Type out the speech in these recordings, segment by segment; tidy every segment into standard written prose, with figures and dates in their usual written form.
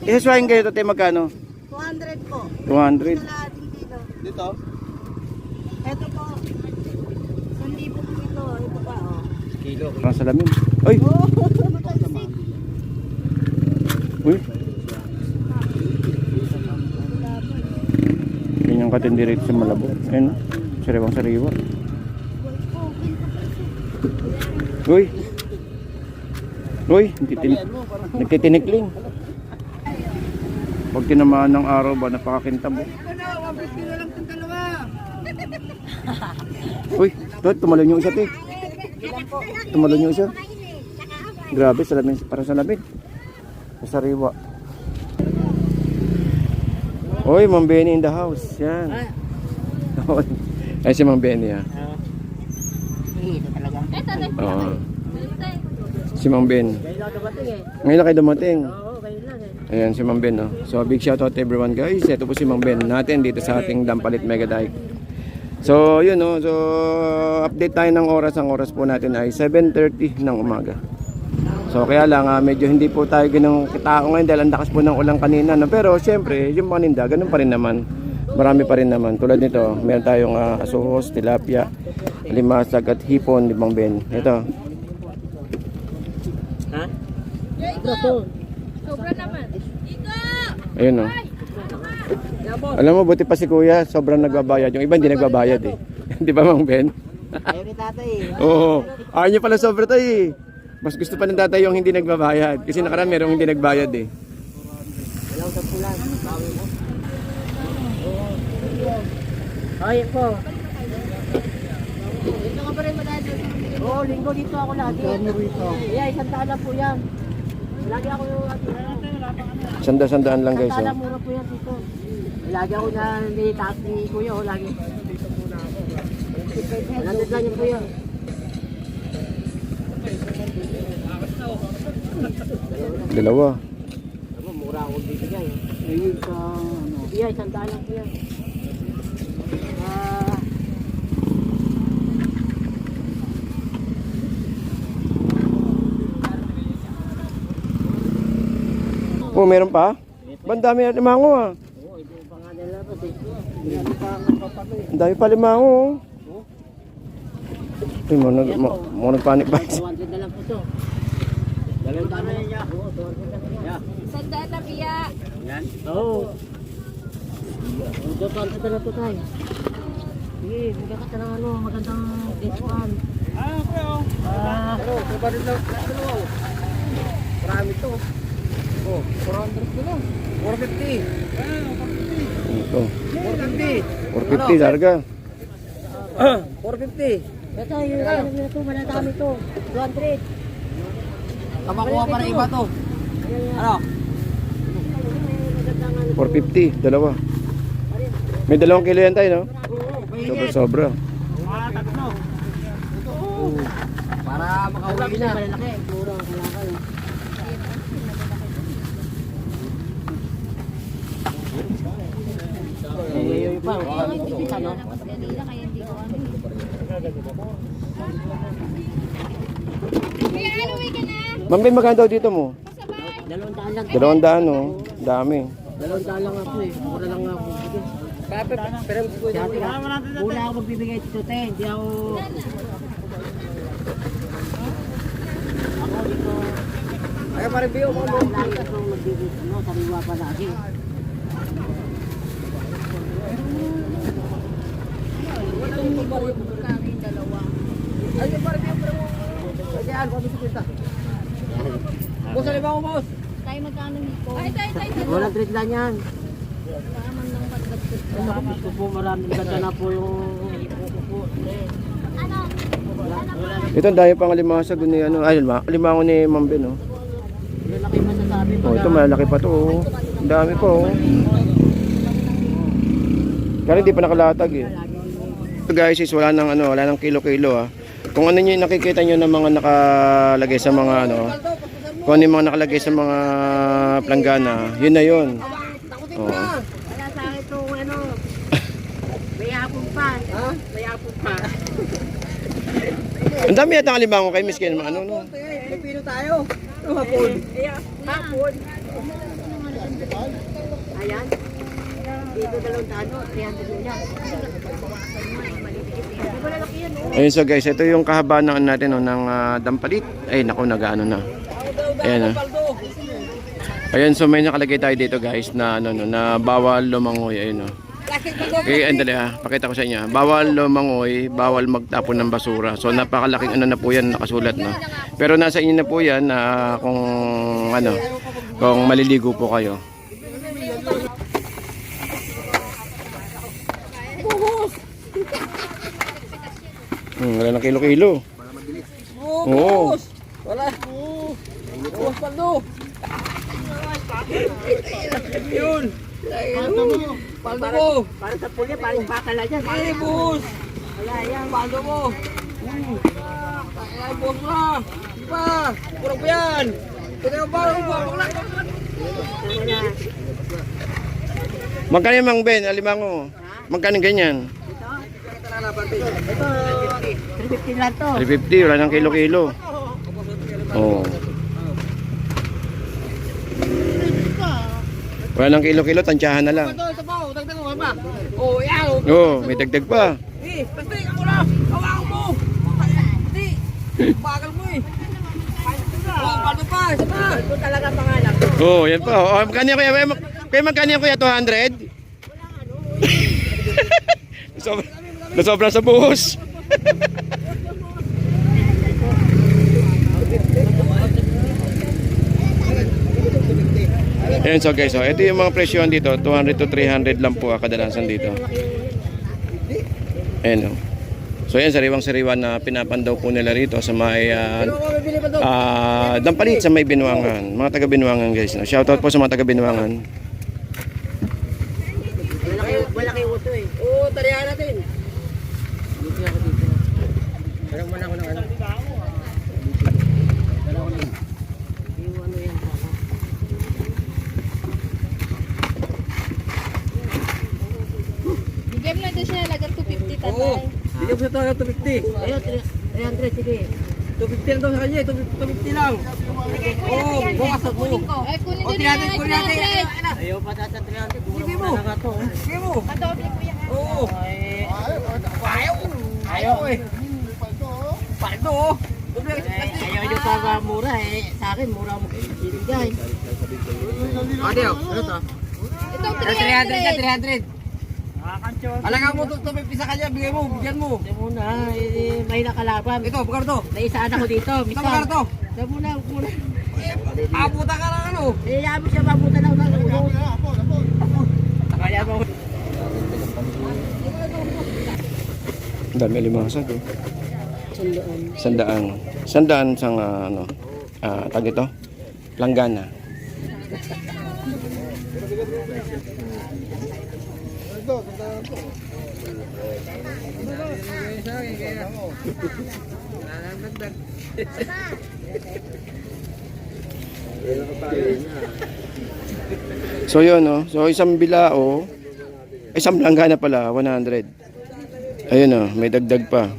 Isaswahin kayo ito, magkano? 200 po. 200. Dito? Ito po. 1,000 po ito. Ito pa, oh. Kilo. Parang salamin. Uy! Oh, Uy! Yan yung katindi rito sa Malabo. Ayun, sariwang sariwa. Uy! Uy! Nagtitinikling. Pag tinamaan ng araw ba, napakakintab. Uy! Tumalon yung isa, te. Tumalon yung isa. Grabe, salamin, para salamin. Sa sariwa. Oy, Ma'am Benny in the house. Yan. Ay, si Ma'am Benny, ha. ito talaga. Oo. Si Ma'am Ben. Ngayon lang kayo dumating. Oo, kayo lang eh. Ayan, si Ma'am Ben, no. So, big shout out to everyone, guys. Ito po si Ma'am Ben natin dito sa ating Dampalit Mega Dike. So, yun, no. So, update tayo ng oras. Ang oras po natin ay 7:30 ng umaga. So, kaya lang, medyo hindi po tayo ganang kitao ngayon dahil ang lakas po ng ulang kanina, no. Pero, syempre, yung paninda, ganun pa rin naman. Marami pa rin naman. Tulad nito, meron tayong asuhos, tilapia, limasag at hipon, ni Ma'am Ben. Ito. Ha? Sobra naman. Iko! Ayun, no. Alam mo, buti pa si Kuya, sobrang nagbabayad. Yung iba hindi nagbabayad, eh. Di ba, Mang Ben? Ayaw ni tatay eh. Oo. Ayaw niya pala sobra tayo, eh. Mas gusto pa ng tatay yung hindi nagbabayad. Kasi nakaraan merong hindi nagbayad, eh. Wala sa pulan. Bawi mo. Ay po. Dito ka pa rin madadal. Oo, linggo dito ako lagi. Yeah, isang daan lang po yan. Lagi ako yung... Sandaan lang, guys. Isang daan Oh. mura po yan dito. Lagi ako na nilitaas ni Kuya, oh, lagi. Nandun lang yung Kuya. Dalawa. Mura ako bibigay. Ayun sa ano? Yeah, isang daan lang po yan. Oh, meron pa? Bandami na limango, ah. Oo, ito yung pangalan lang po. Ang dami pa limango, oh. Ay, mo nagpanik ba? 200 na lang po to. Dalawang daan na niya. Oo, 200 na niya. Sandaan na biya. Yan? Oo. 200 na lang po tayo. Sige, bigyan ka ng ano, magandang discount. Okay, oh. Kabarin lang. Marami to. Oh, 400 ko lang. 450. Ito. 450. 450 larga. 450. Ito, yung ano ito, maladami to. 200. Kamakuha pa ng iba to. Ano? 450, dalawa. May 2 kilo yan tayo, no? Sobra. Tatlo. Para makauwi na. Malalaki. Mura ang kalakal. Yung pa, kita no? Kanina kaya hindi ko ano. Kuya, aluwi ka na. Ma'am Ben, magkano daw dito mo? 200 lang. 200, no? Dami. 200 lang ako eh. Mura lang ako. Pero wala ako magbibigay dito, te. Hindi ako... Ako dito... Ay, pa-review ko mo. Lagi ako magbibigay. Ano, sariwa pa lagi. Itong magkano yung dalawa. Ay, pa-review ko mo. Kasi ano, kami sa kita. Boss, alin ba ako, boss? Tayo magkano nito? Ay, tayo. Walang treat lang yan. Laman ng pagdagsot. Ay, naku, gusto po, maraming ganda na po yung... Ito, ang dami pang limasag ni ano. Ay, limango ni Ma'am Ben, no? Malaki masasabi mo. Oh, ito malaki pa to, oh. Ang dami pa, oh. Pero hindi pa nakalatag, eh. Ito, guys, is wala nang kilo-kilo, ah. Kung ano yung nakikita nyo ng mga nakalagay sa mga ano, kung ano yung mga nakalagay sa mga planggana, yun na yun. Oo. Wala sa akin itong ano. May hapon pa. Ha? May hapon pa. Ang dami yata ng limango kay Miss Ken, ano, no? May pino tayo. Hapon. Hapon. Ayan. Dito 200, 300 yun yan. Bawasan mo, maliliit eh. Di ba lalaki yan, oh? Ayun so guys, ito yung kahabaan ng ano natin no, ng dampalit. Ay naku, nag-ano na. Ayan Ayun, so may nakalagay tayo dito guys na ano no, na bawal lumangoy. Ayun no. Okay, andali pakita ko sa inyo. Bawal lumangoy, bawal magtapon ng basura. So napakalaking ano na po yan nakasulat no. Pero nasa inyo na po yan kung ano, kung maliligo po kayo. Wala na kilo-kilo. Oo. Wala. Buhos paldo. Yun. Paldo mo. Para sa pulya, parang bakala dyan. Ay, buhos. Wala yan. Paldo mo. Ay, buhos mo na. Diba? Kurang pa yan. Ito yung parang bakla. Magkano yung Mang Ben, alimango? Magkano ganyan? Ito, 350 lang to. 350, wala nang kilo-kilo. Oo. Wala nang kilo-kilo, tansyahan na lang. Ito pa, dagdag mo ba? Oh, yan. Oo, may dagdag pa. Eh, basta ako na. Hawakan mo. Hindi. Bagal mo eh. Oh, paano pa? Isa pa. Ito talaga pangalan ko. Oo, yan pa. Oh, magkano yan, kuya? Kaya magkano yan, kuya? 200? Nasobra sa buhos. Ayan so guys, so ito yung mga presyon dito, 200 to 300 lang po kadalasan dito. Ayan so yan, sariwang-sariwan na pinapandaw po nila rito sa may dampalit sa may Binuangan. Mga taga Binuangan guys. No? Shoutout po sa mga taga Binuangan. Wala kayo uto eh. Oo, talihan natin. Dito ako dito. Parang wala ko ng ano. Wala ko ng yung ano yan. Bigyan mo lang doon siya lagang 250 tatay. Oo, bigyan mo sa tayo 250. Ayun, 300 sige. 250 lang daw sa kanya, 250 lang. Oo, bukas ako. Ay, kunin O, din 300, kunin natin. 300. Ayaw pa tata 300. Sige mo. Sige mo. Padoble ko yan. Oo. Ayaw eh. Paldo oh. Ayaw nyo pa mura eh. Sa akin, mura mo. Ibigay. Ate oh, ano to? Ito, 300. Alaga mo to may pisa kanya, bigay mo, bigyan mo. Ito muna, may nakalaban. Ito, bukar to. Naisaan ako dito. Ito, bukar to. Ito muna, muna. Abuta ka lang ano. Yayabi siya, mabuta lang. Kaya mo. Dami limasag oh. Sandaan sang ano, tag ito, langgana. So yun no, so isang bilao, isang langgana pala, 100. Ayun oh, may dagdag pa.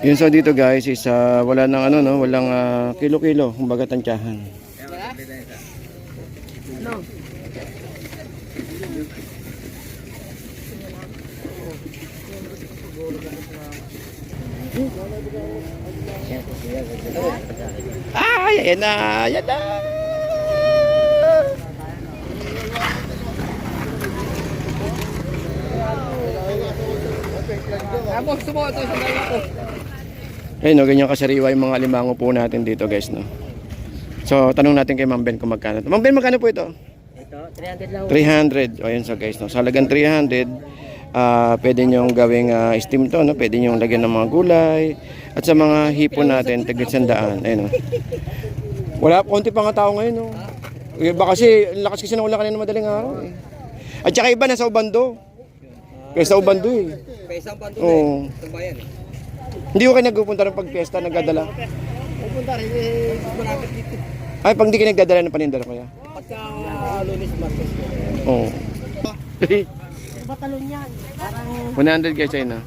Yun so dito guys is wala nang ano no, walang kilo-kilo, kumbaga tantyahan. Ayan na, ayan na. Ayun no, ganyan kasariwa yung mga alimango po natin dito guys no. So tanong natin kay Mang Ben kung magkano. Mang Ben, magkano po ito? Ito, 300 lang. 300. O yun so guys no. Sa halagang 300, pwede nyong gawing steam to no. Pwede nyong lagyan ng mga gulay. At sa mga hipon natin, tigit 100. Ayun no. Wala, konti pa nga tao ngayon no. Iba kasi, lakas kasi ng ulan kanina madaling araw eh. At saka iba nasa Ubando. Kaya sa Ubando eh. Pesa ang panto Oo. sa bayan. Hindi ko kayo nagpupunta ng pagpesta, nagdadala. Pupunta rin eh, malapit dito. Ay, pag hindi kayo nagdadala ng panindala kaya? Pagka Lunes, Martes. Oo. Batalon yan. Parang 100 guys ayun na.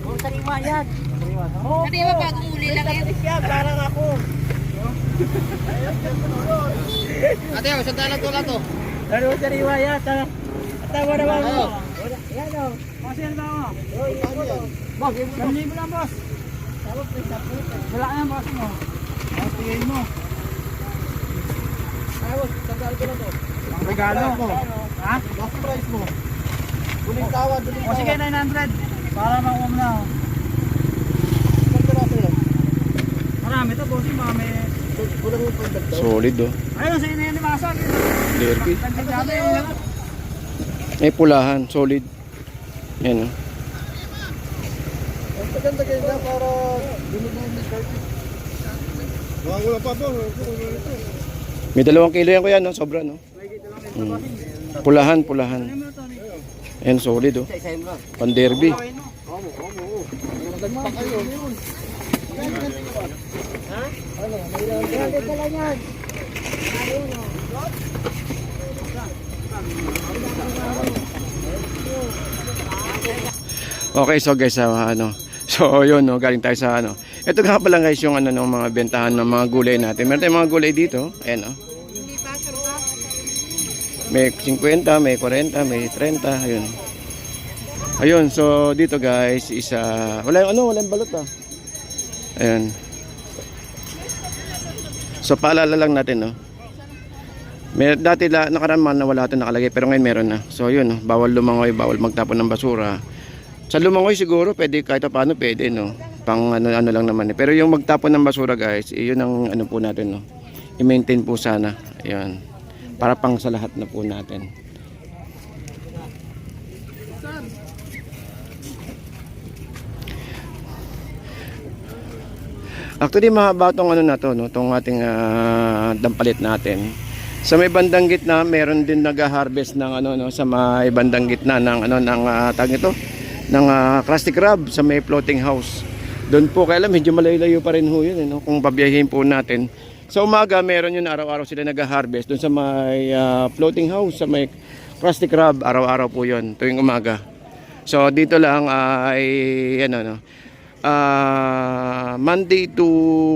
Oh, sariwa yan. Hindi ba bagong uli lang yan? Parang ako. Ate, isang dalang to lang to. Sariwa yan. Tawa na ba mo? Yan o. Masyan ba mo? Boss, ganyan mo lang, boss. Wala na, boss mo. Tingin mo. Tapos, sandal ko na to. Regalo ko. Ha? Last price mo. Duling tawa, duling tawa. O sige, 900. Para makuha mo na. Marami to, bossing. Mga may... Solid oh. Ayun, sa ina yan ni Masag. Derby. Nagsasabi yung lahat. May pulahan, solid. Yan oh. Ang maganda kayo na para binigyan ni Curtis. Wala pa po. May 2 kilo yan kuya, no? Sobra, no? Pulahan, pulahan. Ayan, solid, oh. Pan-derby. Maganda kayo. Ha? Ano? Grabe pala yan. Okay, so guys, ano. So, yun, no? Galing tayo sa, ano. Ito nga pala guys, yung ano, ng mga bentahan ng mga gulay natin. Meron tayong mga gulay dito. Ayan, oh. May 50, may 40, may 30, ayun. Ayun, so dito guys, walang balot ah. Ayun. So paalala lang natin, no. May dati nakaraan na wala 'ito nakalagay, pero ngayon meron na. So yun, no, bawal lumangoy, bawal magtapon ng basura. Sa lumangoy siguro pwede kahit paano pwede, no. Pang ano lang naman eh. Pero yung magtapon ng basura guys, iyon ang ano po natin, no. I-maintain po sana. Ayun. Para pang sa lahat na po natin. Actually mahaba tong ano na to, no, tong ating dampalit natin. Sa may bandang gitna, meron din nag-harvest ng ano, no, sa may bandang gitna ng ano ng tag ito ng crusty crab sa may floating house. Doon po kaya medyo malayo-layo pa rin ho yun, no, kung pabiyahin po natin. Sa umaga, meron yun araw-araw sila nag-harvest doon sa may floating house, sa may crusty crab, araw-araw po yun, tuwing umaga. So dito lang ay ano, no, Monday to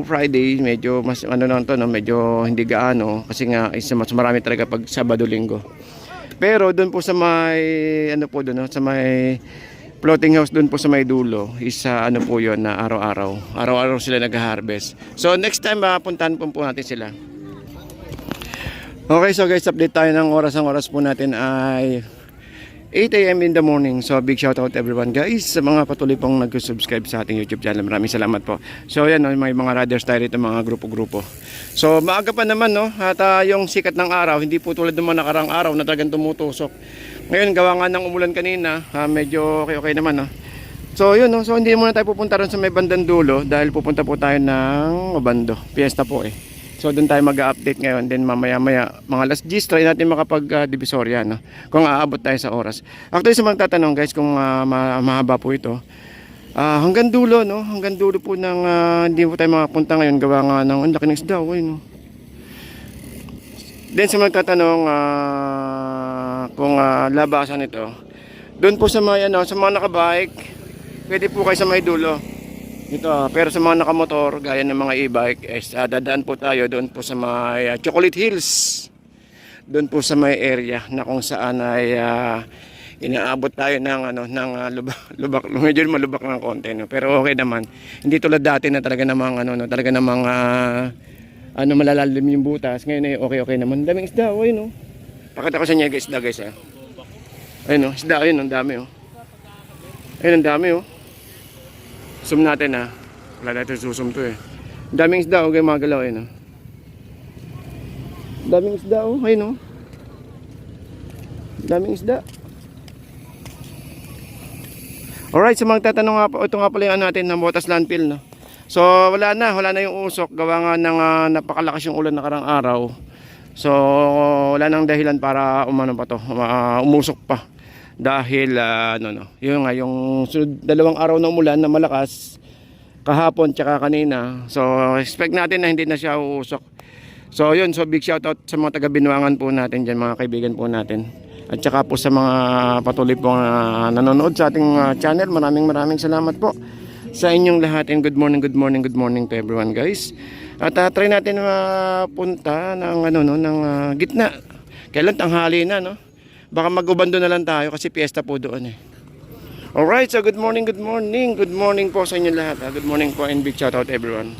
Friday, medyo mas ano lang to, no, medyo hindi gaano kasi nga mas marami talaga pag Sabado Linggo. Pero doon po sa may ano po doon, no, sa may floating house doon po sa may dulo is ano po yon na araw-araw sila nag-harvest. So next time puntahan po natin sila. Okay, so guys, update tayo ng oras. Ang oras po natin ay 8 AM in the morning. So big shout out everyone guys sa mga patuloy pong nag-subscribe sa ating YouTube channel. Maraming salamat po. So yan, no, may mga riders tayo rito, mga grupo-grupo. So maaga pa naman, no, at yung sikat ng araw hindi po tulad ng mga nakarang araw na talagang tumutusok. Ngayon gawa nga ng umulan kanina, medyo okay naman, no. So yun, no, so hindi muna tayo pupunta ron sa may bandang dulo dahil pupunta po tayo ng Obando. Fiesta po eh. So doon tayo mag-update ngayon. Then mamaya-maya mga last G's try natin makapag-divisorya, no, kung aabot tayo sa oras. Actually sa mga tatanong guys kung mahaba po ito, hanggang dulo, no, hanggang dulo po ng hindi po tayo makapunta ngayon gawa nga ng ang laki ng isda, no. Then sa mga tatanong kung labasan ito, doon po sa mga ano, sa mga nakabike, pwede po kayo sa may dulo. Ito, pero sa mga nakamotor, gaya ng mga e-bike, dadaan po tayo doon po sa may Chocolate Hills. Doon po sa may area na kung saan ay inaabot tayo ng ano ng lubak, medyo malubak ng konti, no? Pero okay naman. Hindi tulad dati na talaga namang ano, no, talaga namang ano malalalim yung butas. Ngayon ay okay naman. Daming isda, no. Pakita ko sa inyo guys, isda guys, ayun, no, isda, ayun, ang dami, oh. Ayun, ang dami, oh. Zoom natin, wala natin susum to, eh. Daming isda, okay, mga galaw, ayun, oh. Daming isda, oh, ayun, oh. Daming isda. Alright, so magtatanong nga po, ito nga pala yung natin ng Botas Landfill, no. So wala na yung usok, gawa nga ng napakalakas yung ulan nakarang araw. So wala nang dahilan para umusok pa. Dahil yun nga, yung dalawang araw ng umulan na malakas kahapon tsaka kanina. So expect natin na hindi na siya uusok. So yun, so big shout out sa mga taga Binuangan po natin dyan, mga kaibigan po natin. At saka po sa mga patuloy po nanonood sa ating channel, maraming salamat po sa inyong lahat, and good morning to everyone, guys. At try natin mapunta ng gitna. Kailan tanghali na, no? Baka mag-ubando na lang tayo kasi piyesta po doon eh. Alright, so good morning po sa inyo lahat. Good morning po and big shout out everyone.